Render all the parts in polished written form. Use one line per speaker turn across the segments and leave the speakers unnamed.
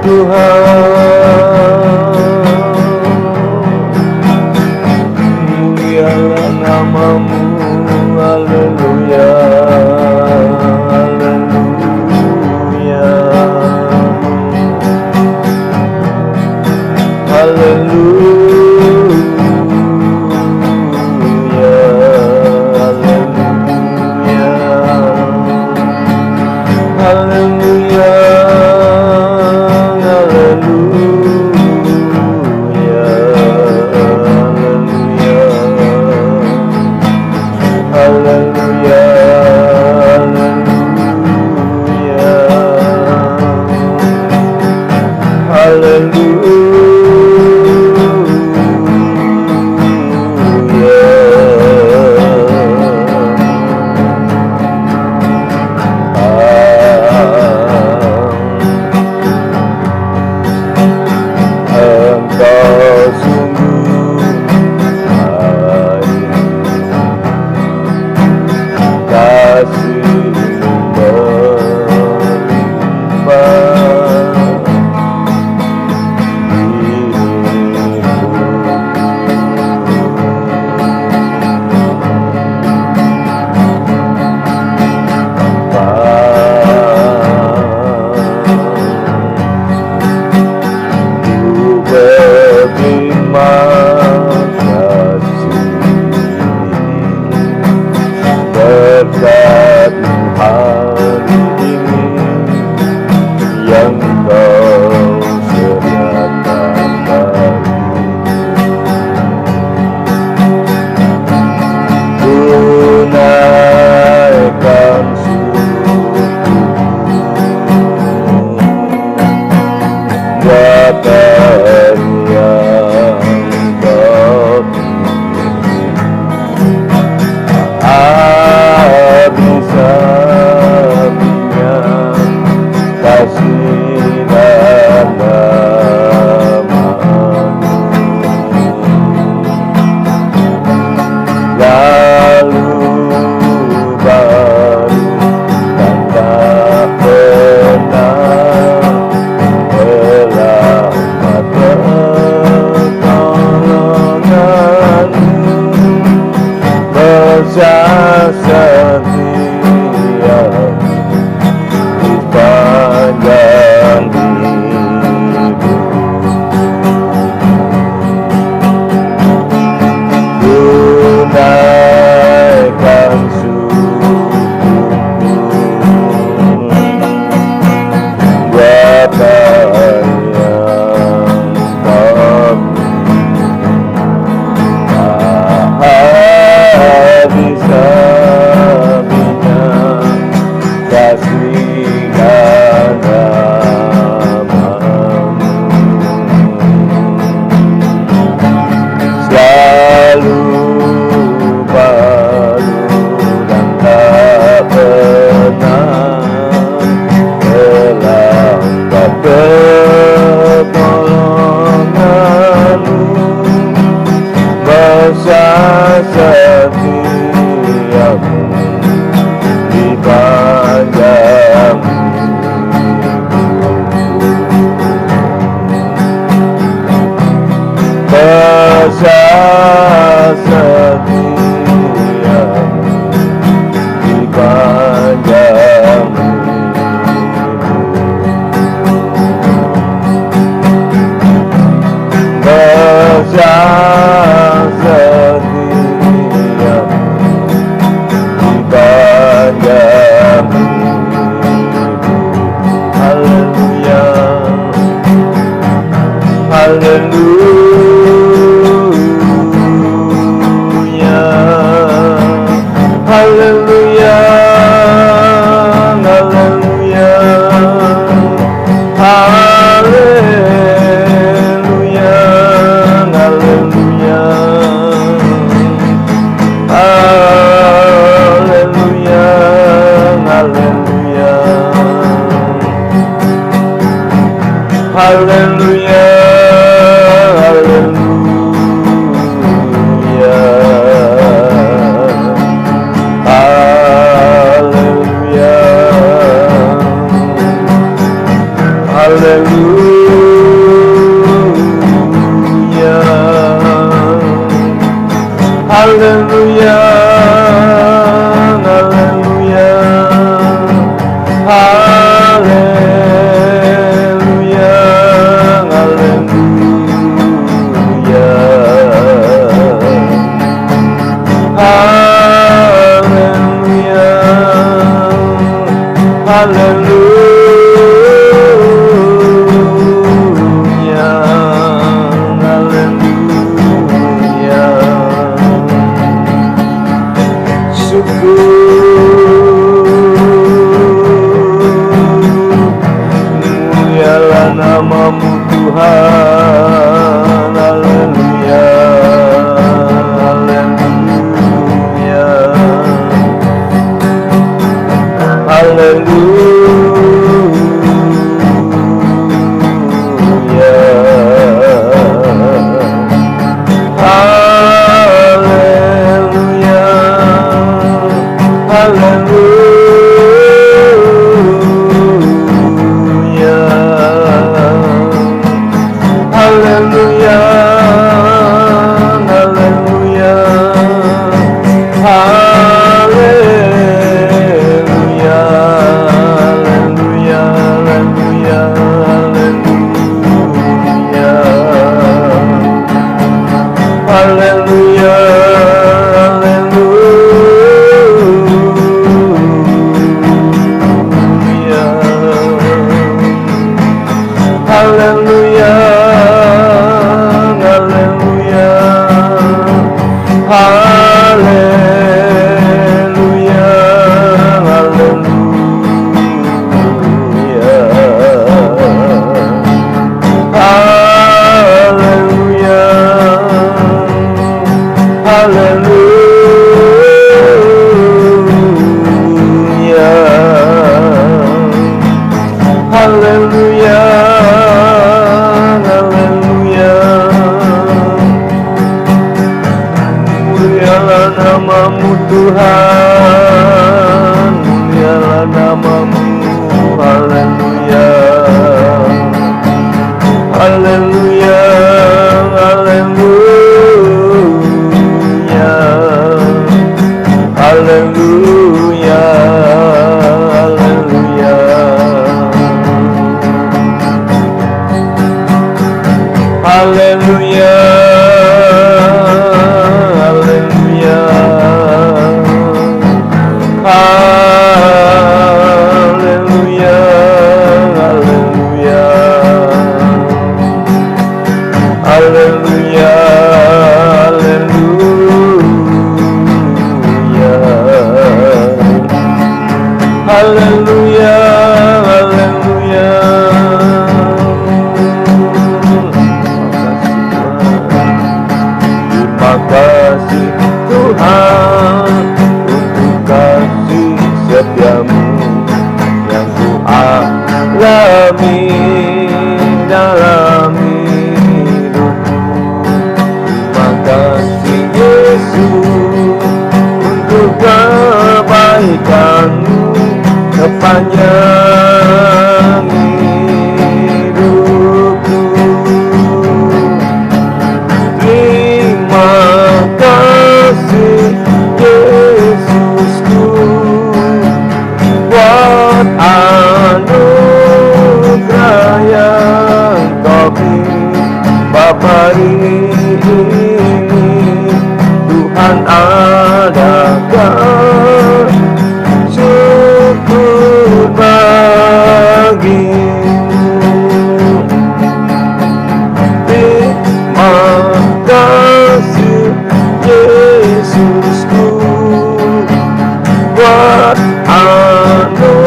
Tuhan, mulialah nama-Mu. Haleluya, haleluya, haleluya, haleluya, haleluya, haleluya, Engkau sungguh baik, kasih-Mu melimpah hidupku. Berterima kasih berkat hari ini yang Kau sediakan bagiku. Tunaikan syukurku buat yang Kau habis-habisnya kasih dan rahmat-Mu, lalu baru dan tak pernah terlambat pertolongan-Mu, besar setia-Mu di sepanjang hidupku. Tunaikan syukurku buat yang Kau habis-habisnya kasih dan rahmat-Mu, selalu baru dan tak pernah terlambat pertolongan-Mu, besar setia-Mu di panjang hidupku. Besar setia-Mu di panjang hidupku. Besar setia-Mu di panjang hidupku. Haleluya, haleluya, haleluya, haleluya, haleluya, haleluya, haleluya, haleluya, haleluya, haleluya, haleluya, haleluya. kami dalam hidupku. Terima kasih Yesus untuk kebaikan-Mu sepanjang hidupku. Terima kasih Yesusku buat anugerah yang Kau beri ini. Tuhan adakan syukur bagimu. Terima kasih Yesusku buat anugerah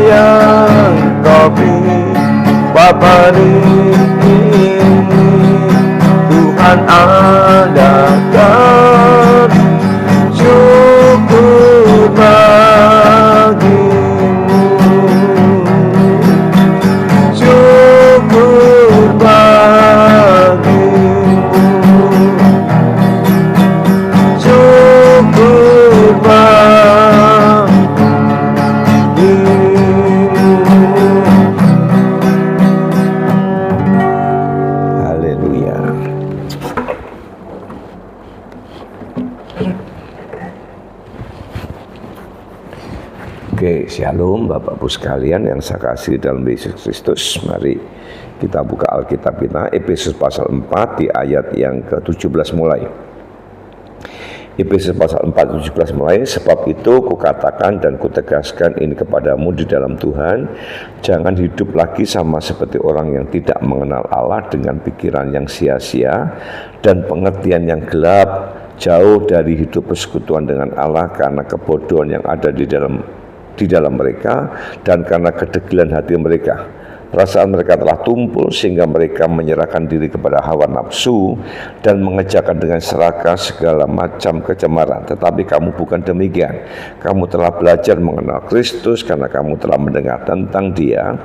yang Kau beri ini. Tuhan adakan syukur bagimu. Syukur bagimu. Syukur bagimu. Haleluya. Oke, shalom Bapak Ibu sekalian yang saya kasih dalam Yesus Kristus. Mari kita buka Alkitab kita, Efesus pasal 4 di ayat yang ke-17 mulai. Efesus pasal 4 17 mulai. Sebab itu kukatakan dan kutegaskan ini kepadamu di dalam Tuhan, jangan hidup lagi sama seperti orang yang tidak mengenal Allah dengan pikiran yang sia-sia dan pengertian yang gelap, jauh dari hidup persekutuan dengan Allah karena kebodohan yang ada di dalam mereka dan karena kedegilan hati mereka. Perasaan mereka telah tumpul sehingga mereka menyerahkan diri kepada hawa nafsu dan mengerjakan dengan serakah segala macam kecemaran. Tetapi kamu bukan demikian. Kamu telah belajar mengenal Kristus karena kamu telah mendengar tentang Dia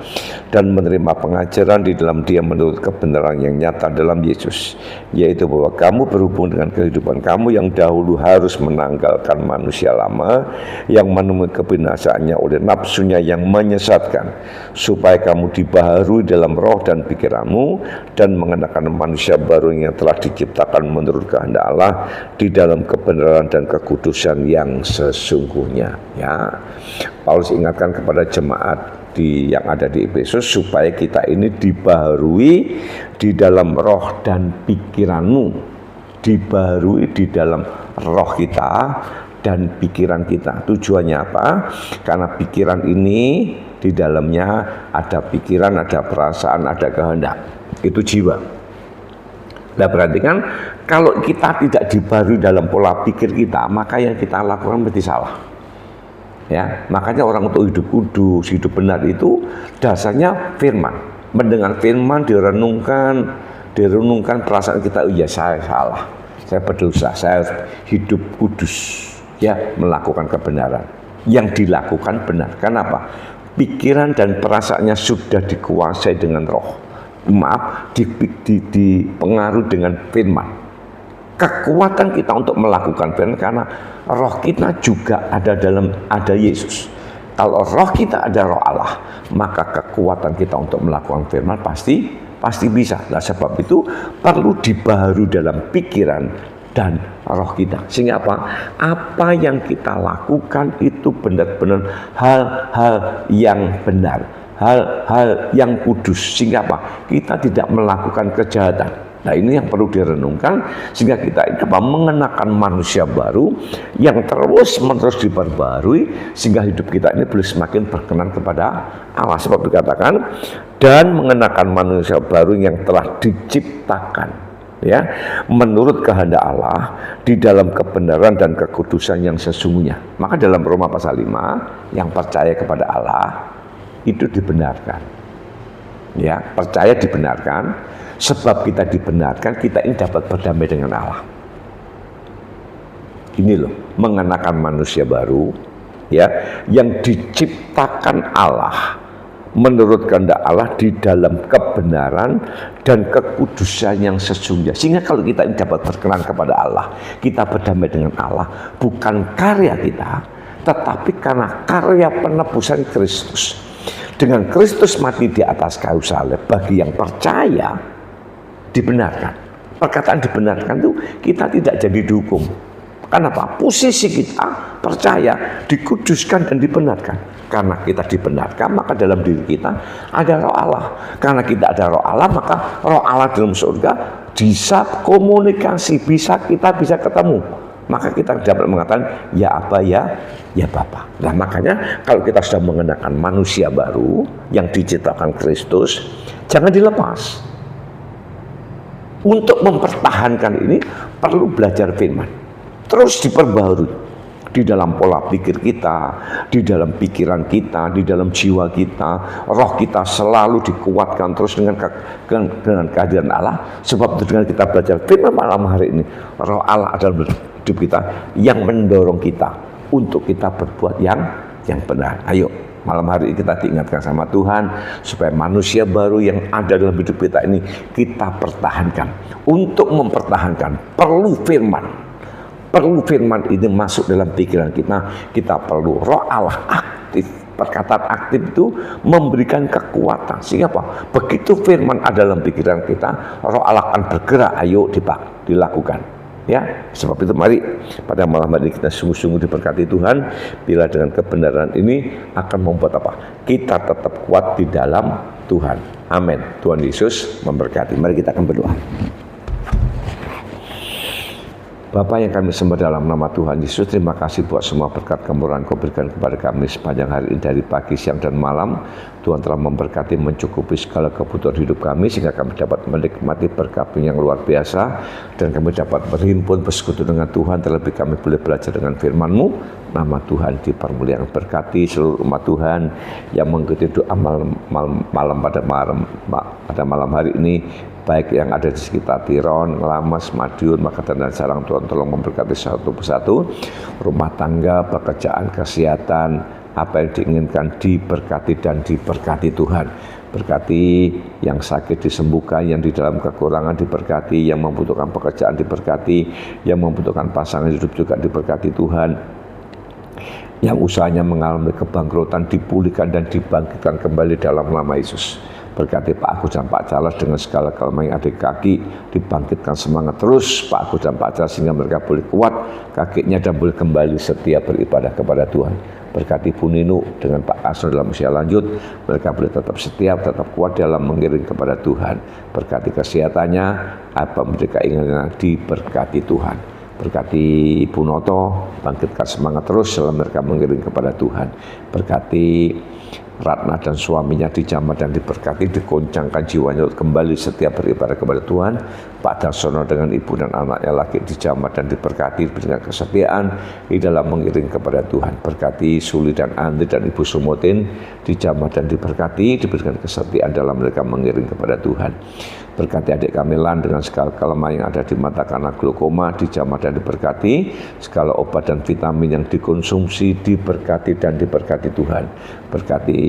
dan menerima pengajaran di dalam Dia menurut kebenaran yang nyata dalam Yesus, yaitu bahwa kamu berhubung dengan kehidupan kamu yang dahulu harus menanggalkan manusia lama yang menemui kebinasaannya oleh nafsunya yang menyesatkan, supaya kamu dibaharui dalam roh dan pikiranmu dan mengenakan manusia baru yang telah diciptakan menurut kehendak Allah di dalam kebenaran dan kekudusan yang sesungguhnya. Ya, Paulus ingatkan kepada jemaat yang ada di Efesus supaya kita ini dibaharui di dalam roh dan pikiranmu, dibaharui di dalam roh kita dan pikiran kita. Tujuannya apa? Karena pikiran ini di dalamnya ada pikiran, ada perasaan, ada kehendak. Itu jiwa. Nah, perhatikan, kalau kita tidak dibaharui dalam pola pikir kita, maka yang kita lakukan berarti salah. Ya, makanya orang untuk hidup kudus, hidup benar itu dasarnya firman. Mendengar firman, direnungkan perasaan kita, iya saya salah, saya berdosa, saya harus hidup kudus, ya, melakukan kebenaran. Yang dilakukan benar. Kenapa? Pikiran dan perasaannya sudah dikuasai dengan roh. Dipengaruhi dengan firman. Kekuatan kita untuk melakukan firman karena roh kita juga ada Yesus. Kalau roh kita ada roh Allah, maka kekuatan kita untuk melakukan firman pasti bisa. Nah, sebab itu perlu dibaharui dalam pikiran dan roh kita. Sehingga apa? Apa yang kita lakukan itu benar-benar hal-hal yang benar, hal-hal yang kudus. Sehingga apa? Kita tidak melakukan kejahatan. Nah, ini yang perlu direnungkan sehingga kita ini mengenakan manusia baru yang terus-menerus diperbarui sehingga hidup kita ini boleh semakin berkenan kepada Allah. Sebab dikatakan dan mengenakan manusia baru yang telah diciptakan, ya, menurut kehendak Allah di dalam kebenaran dan kekudusan yang sesungguhnya. Maka dalam Roma pasal 5, yang percaya kepada Allah itu dibenarkan. Ya, percaya dibenarkan. Sebab kita dibenarkan, kita ini dapat berdamai dengan Allah. Ini loh, mengenakan manusia baru, ya, yang diciptakan Allah menurut kehendak Allah di dalam kebenaran dan kekudusan yang sesungguhnya. Sehingga kalau kita ini dapat berkenan kepada Allah, kita berdamai dengan Allah, bukan karya kita, tetapi karena karya penebusan Kristus. Dengan Kristus mati di atas kayu salib, bagi yang percaya dibenarkan. Perkataan dibenarkan itu kita tidak jadi dihukum. Kenapa? Posisi kita percaya, dikuduskan dan dibenarkan. Karena kita dibenarkan, maka dalam diri kita ada roh Allah. Karena kita ada roh Allah, maka roh Allah dalam surga bisa komunikasi, kita bisa ketemu. Maka kita dapat mengatakan, ya Aba, ya Bapa. Nah makanya kalau kita sudah mengenakan manusia baru yang diciptakan Kristus, jangan dilepas. Untuk mempertahankan ini perlu belajar firman, terus diperbarui di dalam pola pikir kita, di dalam pikiran kita, di dalam jiwa kita. Roh kita selalu dikuatkan terus dengan kehadiran Allah. Sebab itu dengan kita belajar firman malam hari ini, roh Allah adalah hidup kita yang mendorong kita untuk kita berbuat yang benar. Ayo malam hari ini kita diingatkan sama Tuhan supaya manusia baru yang ada dalam hidup kita ini kita pertahankan. Untuk mempertahankan perlu firman. Perlu firman ini masuk dalam pikiran kita. Kita perlu roh Allah aktif. Perkataan aktif itu memberikan kekuatan. Sehingga apa? Begitu firman ada dalam pikiran kita, roh Allah akan bergerak. Ayo dilakukan. Ya, sebab itu mari pada malam hari kita sungguh-sungguh diberkati Tuhan. Bila dengan kebenaran ini akan membuat apa? Kita tetap kuat di dalam Tuhan. Amin. Tuhan Yesus memberkati. Mari kita akan berdoa. Bapa yang kami sembah dalam nama Tuhan Yesus, terima kasih buat semua berkat kemurahan Kau berikan kepada kami sepanjang hari ini dari pagi, siang, dan malam. Tuhan telah memberkati, mencukupi segala kebutuhan hidup kami sehingga kami dapat menikmati berkat yang luar biasa dan kami dapat berhimpun bersekutu dengan Tuhan. Terlebih kami boleh belajar dengan firman-Mu. Nama Tuhan dipermuliakan. Berkati seluruh umat Tuhan yang mengikuti doa pada malam hari ini, baik yang ada di sekitar Tiron, Lamas, Madiun, Makatan, dan Sarang. Tuhan tolong memberkati satu persatu rumah tangga, pekerjaan, kesehatan, apa yang diinginkan diberkati dan diberkati Tuhan. Berkati yang sakit disembuhkan, yang di dalam kekurangan diberkati, yang membutuhkan pekerjaan diberkati, yang membutuhkan pasangan hidup juga diberkati Tuhan. Yang usahanya mengalami kebangkrutan dipulihkan dan dibangkitkan kembali dalam nama Yesus. Berkati Pak Agus dan Pak Charles dengan segala kelemahan yang ada di kaki, dibangkitkan semangat terus Pak Agus dan Pak Charles sehingga mereka boleh kuat kakinya dan boleh kembali setia beribadah kepada Tuhan. Berkati Bu Ninu dengan Pak Asro dalam usia lanjut, mereka boleh tetap setia, tetap kuat dalam mengiring kepada Tuhan. Berkati kesehatannya, apa mereka inginkan diberkati Tuhan. Berkati Ibu Noto, bangkitkan semangat terus dalam mereka mengiring kepada Tuhan. Berkati Ratna dan suaminya dijamah dan diberkati, digoncangkan jiwanya untuk kembali setiap beribadah kepada Tuhan. Pak Darsono dengan ibu dan anaknya lagi dijamah dan diberkati, diberikan kesetiaan di dalam mengiring kepada Tuhan. Berkati Suli dan Andri dan Ibu Sumotin dijamah dan diberkati, diberikan kesetiaan dalam mereka mengiring kepada Tuhan. Berkati adik kami Lan dengan segala kelemahan yang ada di mata karena glaukoma, dijamah dan diberkati. Segala obat dan vitamin yang dikonsumsi diberkati dan diberkati Tuhan. Berkati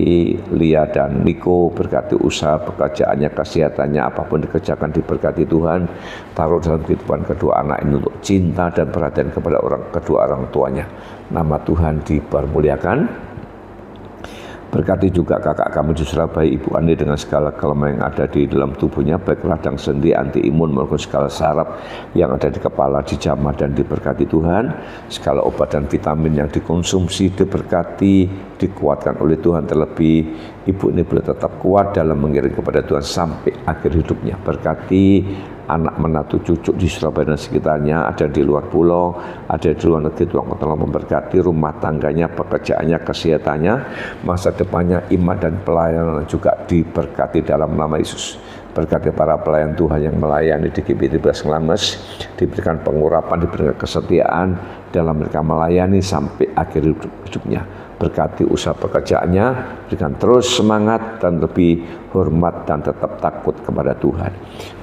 Lia dan Niko, berkati usaha pekerjaannya, kesehatannya, apapun dikerjakan diberkati Tuhan. Taruh dalam kehidupan kedua anak ini untuk cinta dan perhatian kepada kedua orang tuanya. Nama Tuhan dipermuliakan. Berkati juga kakak kami di Surabaya, Ibu Andi dengan segala kelemahan yang ada di dalam tubuhnya, baik radang sendi, anti imun maupun segala saraf yang ada di kepala dijamah dan diberkati Tuhan. Segala obat dan vitamin yang dikonsumsi diberkati, dikuatkan oleh Tuhan. Terlebih Ibu ini boleh tetap kuat dalam mengiring kepada Tuhan sampai akhir hidupnya. Berkati anak menatu cucu di Surabaya dan sekitarnya, ada di luar pulau, ada di luar negeri. Tuhan telah memberkati rumah tangganya, pekerjaannya, kesehatannya, masa depannya, iman dan pelayanan juga diberkati dalam nama Yesus. Berkati para pelayan Tuhan yang melayani di GBI 13 Ngelames, diberikan pengurapan, diberikan kesetiaan dalam mereka melayani sampai akhir hidupnya. Berkati usaha pekerjaannya, berikan terus semangat dan lebih hormat dan tetap takut kepada Tuhan.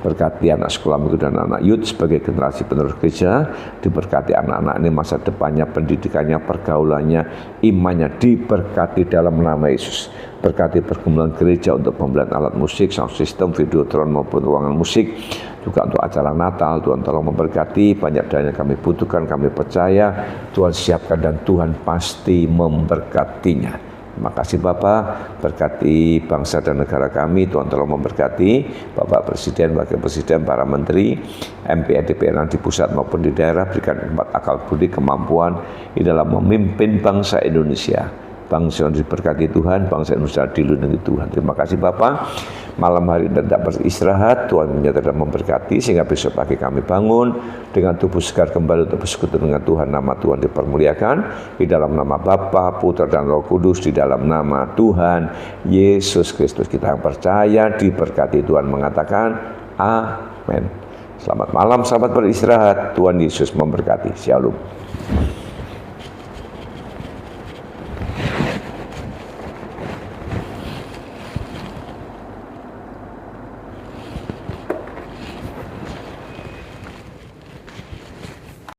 Berkati anak sekolah minggu dan anak youth sebagai generasi penerus gereja. Diberkati anak-anak ini masa depannya, pendidikannya, pergaulannya, imannya diberkati dalam nama Yesus. Berkati pergumulan gereja untuk pembelian alat musik, sound system, videotron maupun ruangan musik, juga untuk acara Natal. Tuhan tolong memberkati, banyak dana yang kami butuhkan, kami percaya Tuhan siapkan dan Tuhan pasti memberkatinya. Terima kasih Bapak, berkati bangsa dan negara kami. Tuhan tolong memberkati Bapak Presiden, Wakil Presiden, para Menteri, MPR, DPR di pusat maupun di daerah. Berikan tempat akal budi, kemampuan di dalam memimpin bangsa Indonesia. Bangsa yang diberkati Tuhan, bangsa Indonesia dilindungi Tuhan. Terima kasih Bapak. Malam hari tidak beristirahat, Tuhan menyertai dan memberkati sehingga besok pagi kami bangun dengan tubuh segar kembali untuk bersekutu dengan Tuhan. Nama Tuhan dipermuliakan di dalam nama Bapa, Putra dan Roh Kudus, di dalam nama Tuhan Yesus Kristus. Kita yang percaya diberkati Tuhan mengatakan amin. Selamat malam, selamat beristirahat. Tuhan Yesus memberkati. Shalom.